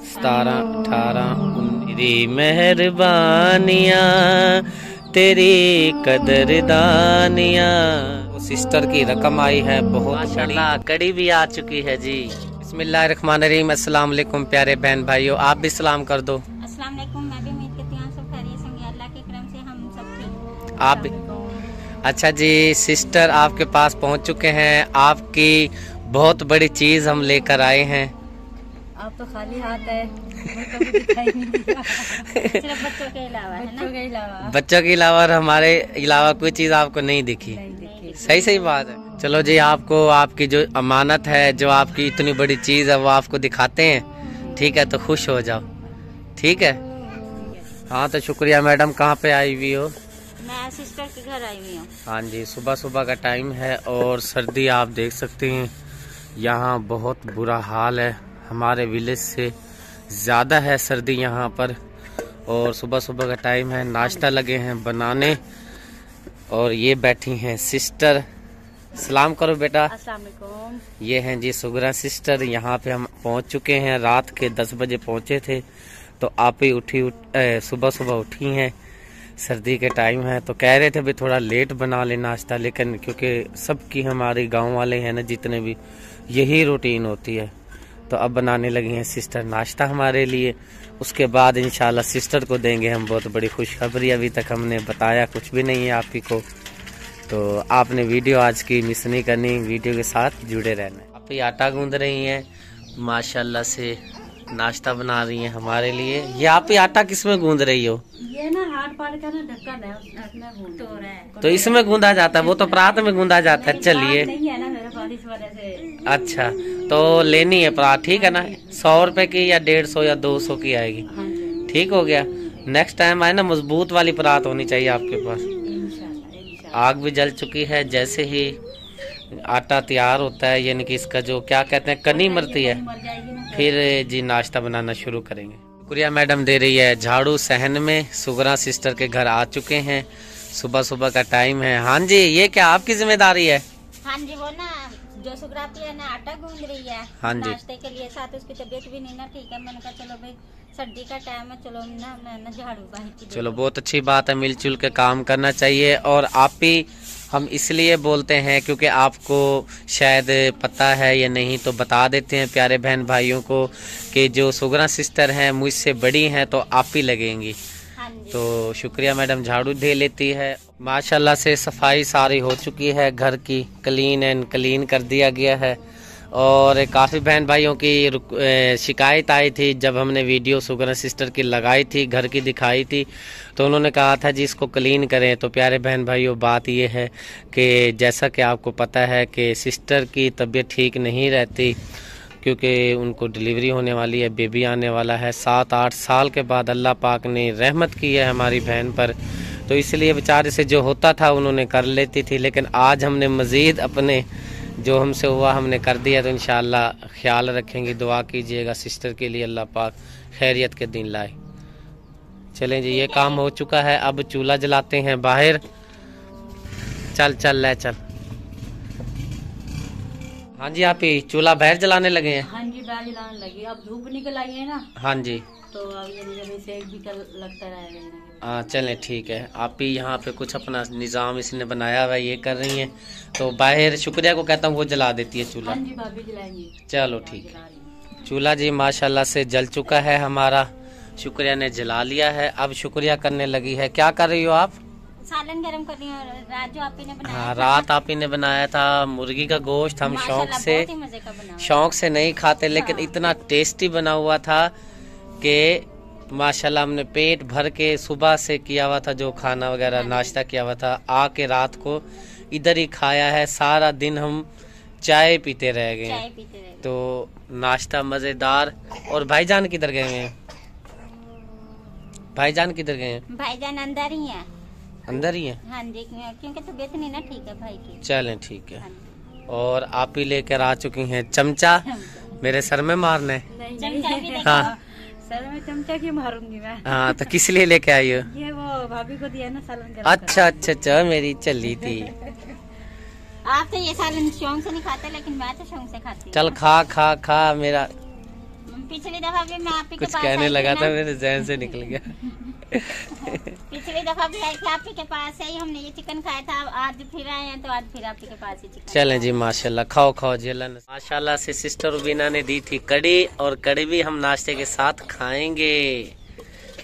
17, 18, 19 मेहरबानियाँ तेरी कदरदानियाँ। सिस्टर की रकम आई है बहुत माशाल्लाह, कड़ी भी आ चुकी है जी। बिस्मिल्लाहिर्रहमानिर्रहीम। अस्सलाम वालेकुम प्यारे बहन भाइयों, आप भी सलाम कर दो। अस्सलाम वालेकुम। मैं भी उम्मीद करती हूँ सब खैरियत से होंगे, अल्लाह के करम से हम सब ठीक। आप भी अच्छा जी। सिस्टर आपके पास पहुँच चुके हैं, आपकी बहुत बड़ी चीज हम लेकर आए हैं। आप तो खाली हाथ है, कभी दिखाई नहीं दिया। सिर्फ बच्चों के अलावा है ना? बच्चों के अलावा और हमारे अलावा कोई चीज आपको नहीं दिखी। सही सही बात है। चलो जी, आपको आपकी जो अमानत है, जो आपकी इतनी बड़ी चीज है, वो आपको दिखाते हैं। ठीक है, तो खुश हो जाओ। ठीक है। हाँ तो शुक्रिया मैडम। कहाँ पे आई हुई हो? मैं सिस्टर के घर आई हुई हूँ। हाँ जी, सुबह सुबह का टाइम है और सर्दी आप देख सकते हैं, यहाँ बहुत बुरा हाल है। हमारे विलेज से ज़्यादा है सर्दी यहाँ पर। और सुबह सुबह का टाइम है, नाश्ता लगे हैं बनाने। और ये बैठी हैं सिस्टर। सलाम करो बेटा। अस्सलाम वालेकुम। ये हैं जी सुगरा सिस्टर। यहाँ पे हम पहुँच चुके हैं, रात के 10 बजे पहुँचे थे। तो आप ही सुबह सुबह उठी हैं, सर्दी के टाइम है, तो कह रहे थे भी थोड़ा लेट बना ले नाश्ता, लेकिन क्योंकि सबकी हमारे गांव वाले हैं ना जितने भी, यही रूटीन होती है। तो अब बनाने लगी हैं सिस्टर नाश्ता हमारे लिए। उसके बाद इंशाल्लाह सिस्टर को देंगे हम बहुत बड़ी खुशखबरी। अभी तक हमने बताया कुछ भी नहीं है आप ही को, तो आपने वीडियो आज की मिस नहीं करनी, वीडियो के साथ जुड़े रहना। आप ही आटा गूंद रही हैं माशाल्लाह से, नाश्ता बना रही हैं हमारे लिए। ये आप ही आटा किसमें गूंद रही हो? ये ना हाथ पार का ना ढक्कन है, उसमें गूंद रहा है। तो इसमें गूंदा जाता है, वो तो परात में गूंदा जाता है। चलिए नहीं है ना मेरे पास, इस वजह से। अच्छा, तो लेनी है परात, ठीक है ना? 100 रुपए की या 150 या 200 की आएगी। ठीक हो गया। नेक्स्ट टाइम आए ना, मजबूत वाली परात होनी चाहिए आपके पास। आग भी जल चुकी है। जैसे ही आटा तैयार होता है, यानी कि इसका जो क्या कहते हैं कनी मरती है, फिर जी नाश्ता बनाना शुरू करेंगे। शुक्रिया मैडम दे रही है झाड़ू सहन में। सुगरा सिस्टर के घर आ चुके हैं, सुबह सुबह का टाइम है। हाँ जी, ये क्या आपकी जिम्मेदारी है? हाँ जी, वो ना जो सुगराती है ना आटा गूंद रही है हाँ जी, नाश्ते के लिए। साथ उसकी तबीयत भी नहीं ना ठीक है। मैंने कहा चलो भाई सर्दी का टाइम है, चलो ना मैं झाड़ू बाहर की। चलो बहुत अच्छी बात है, मिलजुल के काम करना चाहिए। और आप भी हम इसलिए बोलते हैं क्योंकि आपको शायद पता है या नहीं, तो बता देते हैं प्यारे बहन भाइयों को कि जो सुगरा सिस्टर हैं मुझसे बड़ी हैं, तो आप ही लगेंगी। तो शुक्रिया मैडम झाड़ू दे लेती है। माशाल्लाह से सफाई सारी हो चुकी है, घर की क्लीन एंड क्लीन कर दिया गया है। और काफ़ी बहन भाइयों की शिकायत आई थी जब हमने वीडियो सुगरा सिस्टर की लगाई थी, घर की दिखाई थी, तो उन्होंने कहा था जी इसको क्लीन करें। तो प्यारे बहन भाइयों, बात ये है कि जैसा कि आपको पता है कि सिस्टर की तबीयत ठीक नहीं रहती, क्योंकि उनको डिलीवरी होने वाली है, बेबी आने वाला है। 7-8 साल के बाद अल्लाह पाक ने रहमत की है हमारी बहन पर, तो इसलिए बेचारे से जो होता था उन्होंने कर लेती थी, लेकिन आज हमने मज़ीद अपने जो हमसे हुआ हमने कर दिया। तो इंशाअल्लाह ख्याल रखेंगे, दुआ कीजिएगा सिस्टर के लिए, अल्लाह पाक खैरियत के दिन लाए। चलें जी, ये काम हो चुका है, अब चूल्हा जलाते हैं बाहर। चल चल ले चल। हाँ जी, आप ही चूल्हा बाहर जलाने लगे हैं? हाँ जी, बाहर जलाने लगी। अब धूप निकल आई है ना। हाँ जी, तो अब ये सेक भी लगता रहेगा। हाँ चलें ठीक है। आप ही यहाँ पे कुछ अपना निज़ाम इसने बनाया हुआ है, ये कर रही हैं। तो बाहर शुक्रिया को कहता हूँ, वो जला देती है चूल्हा। हाँ जी, भाभी जलाएंगी। चलो ठीक है। चूल्हा जी माशाल्लाह से जल चुका है हमारा, शुक्रिया ने जला लिया है। अब शुक्रिया करने लगी है। क्या कर रही हो आप? सालन गरम कर रही हूँ, रात जो आप ही ने बनाया। हाँ, रात आप ही ने बनाया था मुर्गी का गोश्त। हम शौक से नहीं खाते, लेकिन हाँ। इतना टेस्टी बना हुआ था कि माशाल्लाह हमने पेट भर के सुबह से किया हुआ था, जो खाना वगैरह नाश्ता किया हुआ था, आके रात को इधर ही खाया है। सारा दिन हम चाय पीते रह गए हैं। तो नाश्ता मजेदार। और भाईजान किधर गए हैं? भाईजान किधर गए हैं? भाईजान अंदर ही है। अंदर ही है? हाँ जी, क्योंकि तबीयत नहीं ना ठीक है भाई की। चलें ठीक है। और आप ही लेकर आ चुकी हैं चमचा मेरे सर में मारने। हाँ, सर में चमचा क्यों मारूंगी मैं? हाँ, तो किस लिए लेके आई हो? ये वो भाभी को दिया ना सालन। अच्छा अच्छा अच्छा, मेरी चली थी। आप तो ये सालन शौक से नहीं खाते, लेकिन मैं तो शौक से खाती हूँ। चल खा खा खा मेरा। पिछली दफा भी मैं आप ही के कुछ पास कहने आई लगा थी था, ना। मेरे जहन से निकल गया। पिछली दफा भी आई थी आप ही के पास ही, हमने ये चिकन खाया था। आज फिर आए हैं तो आज फिर आप ही के पास ही चिकन। चलें जी, माशाल्लाह, खाओ खाओ जी। अल्लाह ने माशाल्लाह से सिस्टर रुबीना ने दी थी कड़ी, और कड़ी भी हम नाश्ते के साथ खाएंगे।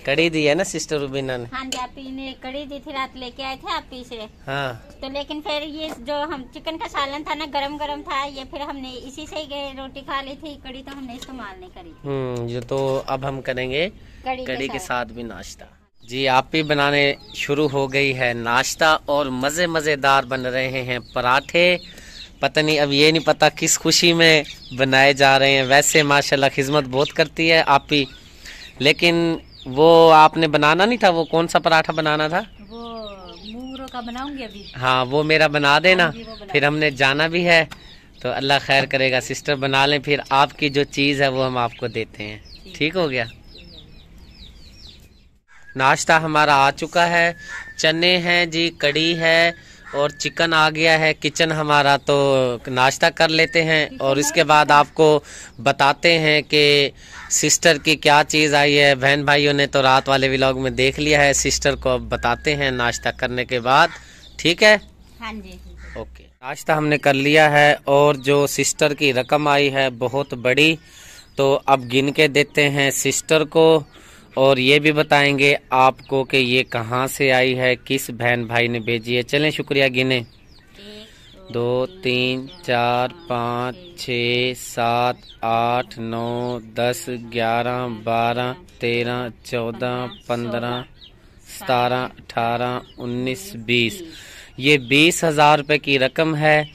कड़ी दी है ना सिस्टर रुबीना ने? हाँ जी, आप ही ने कड़ी दी थी, रात लेके आए थे आप ही से। हाँ, तो लेकिन फिर ये जो हम चिकन का सालन था ना, गरम गरम था, ये फिर हमने इसी से ही रोटी खा ली थी। कड़ी तो हमने इस्तेमाल नहीं करी। जो तो अब हम करेंगे कड़ी के साथ भी नाश्ता। जी, आप ही बनाने शुरू हो गई है नाश्ता, और मजेदार बन रहे हैं पराठे। पता नहीं, अब ये नहीं पता किस खुशी में बनाए जा रहे हैं। वैसे माशाल्लाह खिदमत बहुत करती है आप ही, लेकिन वो आपने बनाना नहीं था। वो कौन सा पराठा बनाना था? वो मूंगरों का बनाऊंगी अभी। हाँ, वो मेरा बना देना। बना। फिर हमने जाना भी है, तो अल्लाह खैर करेगा। सिस्टर बना लें, फिर आपकी जो चीज़ है वो हम आपको देते हैं। ठीक हो गया। नाश्ता हमारा आ चुका है। चने हैं जी, कड़ी है, और चिकन आ गया है। किचन हमारा तो नाश्ता कर लेते हैं, और इसके बाद आपको बताते हैं कि सिस्टर की क्या चीज़ आई है। बहन भाइयों ने तो रात वाले व्लॉग में देख लिया है, सिस्टर को अब बताते हैं नाश्ता करने के बाद। ठीक है? हाँ जी, ओके। नाश्ता हमने कर लिया है, और जो सिस्टर की रकम आई है बहुत बड़ी, तो अब गिन के देते हैं सिस्टर को, और ये भी बताएंगे आपको कि ये कहाँ से आई है, किस बहन भाई ने भेजी है। चलें, शुक्रिया गिने। 2 3 4 5 6 7 8 9 10 11 12 13 14 15 17 18 19 20। ये 20,000 रुपये की रकम है।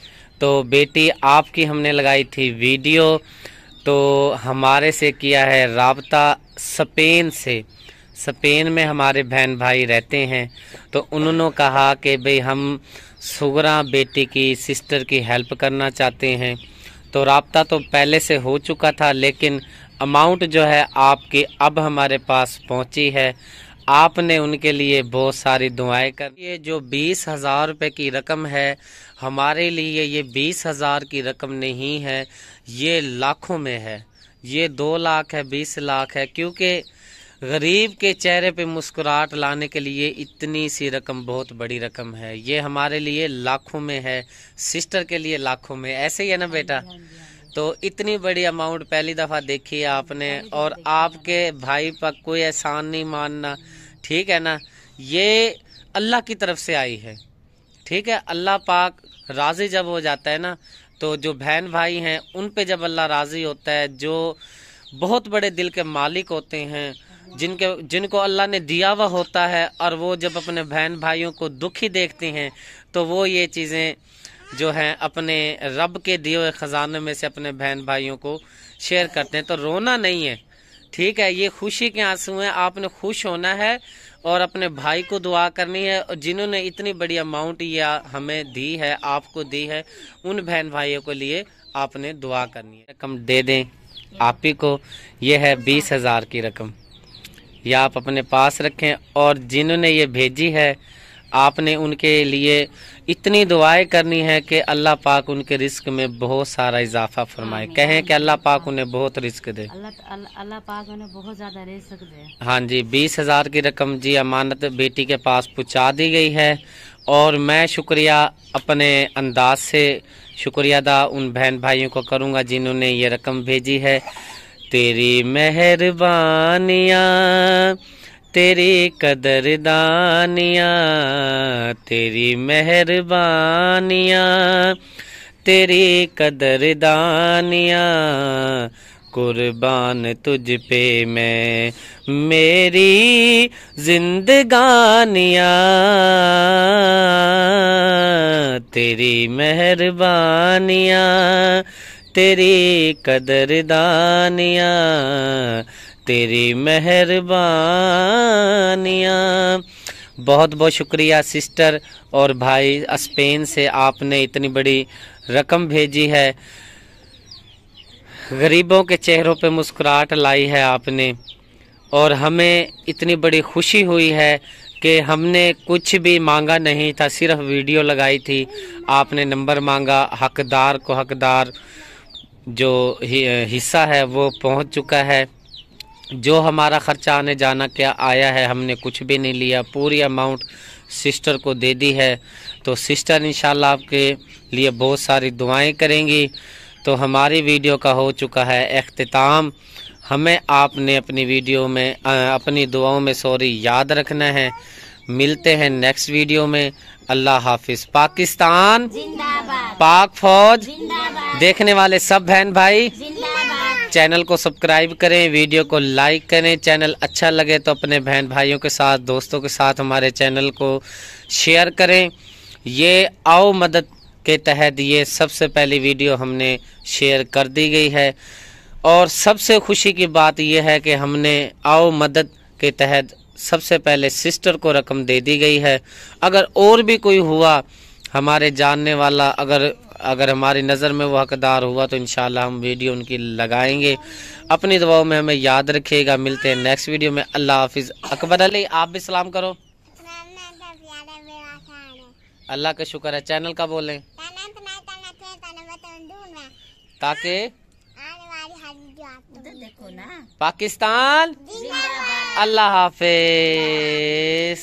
तो बेटी आपकी हमने लगाई थी वीडियो, तो हमारे से किया है राब्ता स्पेन से। स्पेन में हमारे बहन भाई रहते हैं, तो उन्होंने कहा कि भाई हम सुगरा बेटी की सिस्टर की हेल्प करना चाहते हैं। तो राब्ता तो पहले से हो चुका था, लेकिन अमाउंट जो है आपकी अब हमारे पास पहुंची है। आपने उनके लिए बहुत सारी दुआएं कर। ये जो 20,000 रुपये की रकम है, हमारे लिए ये 20,000 की रकम नहीं है, ये लाखों में है। ये 2 लाख है, 20 लाख है, क्योंकि गरीब के चेहरे पे मुस्कुराहट लाने के लिए इतनी सी रकम बहुत बड़ी रकम है। ये हमारे लिए लाखों में है, सिस्टर के लिए लाखों में। ऐसे ही है ना बेटा? तो इतनी बड़ी अमाउंट पहली दफ़ा देखी है आपने, और आपके भाई पर कोई एहसान नहीं मानना, ठीक है ना? ये अल्लाह की तरफ से आई है, ठीक है? अल्लाह पाक राज़ी जब हो जाता है ना, तो जो बहन भाई हैं उन पे जब अल्लाह राज़ी होता है, जो बहुत बड़े दिल के मालिक होते हैं, जिनको अल्लाह ने दिया हुआ होता है, और वो जब अपने बहन भाइयों को दुखी देखते हैं, तो वो ये चीज़ें जो हैं अपने रब के दिए हुए ख़जाने में से अपने बहन भाइयों को शेयर करते हैं। तो रोना नहीं है, ठीक है? ये खुशी के आंसू हैं। आपने खुश होना है और अपने भाई को दुआ करनी है, और जिन्होंने इतनी बड़ी अमाउंट या हमें दी है, आपको दी है, उन बहन भाइयों के लिए आपने दुआ करनी है। रकम दे दें आप ही को। ये है 20,000 की रकम, या आप अपने पास रखें। और जिन्होंने ये भेजी है, आपने उनके लिए इतनी दुआएं करनी है कि अल्लाह पाक उनके रिस्क में बहुत सारा इजाफा फरमाए। कहें कि अल्लाह पाक उन्हें बहुत रिस्क दे। अल्लाह पाक उन्हें बहुत ज्यादा रिस्क दे। हाँ जी, 20,000 की रकम जी अमानत बेटी के पास पहुंचा दी गई है, और मैं शुक्रिया अपने अंदाज से शुक्रिया अदा उन बहन भाइयों को करूँगा जिन्होंने ये रकम भेजी है। तेरी मेहरबानियाँ, तेरी कदरदानियाँ, तेरी मेहरबानियाँ, तेरी कदरदानियाँ, कुर्बान तुझ पे मैं मेरी जिंदगानियाँ, तेरी मेहरबानियाँ, तेरी कदरदानियाँ, तेरी मेहरबानियाँ। बहुत बहुत शुक्रिया सिस्टर और भाई स्पेन से, आपने इतनी बड़ी रकम भेजी है। गरीबों के चेहरों पे मुस्कुराहट लाई है आपने, और हमें इतनी बड़ी खुशी हुई है कि हमने कुछ भी मांगा नहीं था, सिर्फ वीडियो लगाई थी। आपने नंबर मांगा, हकदार को हकदार जो हिस्सा है वो पहुंच चुका है। जो हमारा खर्चा आने जाना क्या आया है, हमने कुछ भी नहीं लिया, पूरी अमाउंट सिस्टर को दे दी है। तो सिस्टर इंशाल्लाह आपके लिए बहुत सारी दुआएं करेंगी। तो हमारी वीडियो का हो चुका है इख्तिताम। हमें आपने अपनी वीडियो में अपनी दुआओं में याद रखना है। मिलते हैं नेक्स्ट वीडियो में। अल्लाह हाफिज। पाकिस्तान जिंदाबाद, पाक फौज जिंदाबाद, देखने वाले सब बहन भाई जिंदाबाद। चैनल को सब्सक्राइब करें, वीडियो को लाइक करें। चैनल अच्छा लगे तो अपने बहन भाइयों के साथ, दोस्तों के साथ हमारे चैनल को शेयर करें। ये आओ मदद के तहत ये सबसे पहली वीडियो हमने शेयर कर दी गई है। और सबसे खुशी की बात यह है कि हमने आओ मदद के तहत सबसे पहले सिस्टर को रकम दे दी गई है। अगर और भी कोई हुआ हमारे जानने वाला, अगर हमारी नज़र में वो हकदार हुआ तो इंशाल्लाह हम वीडियो उनकी लगाएंगे। अपनी दुआओं में हमें याद रखिएगा। मिलते हैं नेक्स्ट वीडियो में। अल्लाह हाफिज़। अकबर अली आप भी सलाम करो। अल्लाह का शुक्र है। चैनल का बोलें ताकि देखो ना। पाकिस्तान। अल्लाह हाफिज़।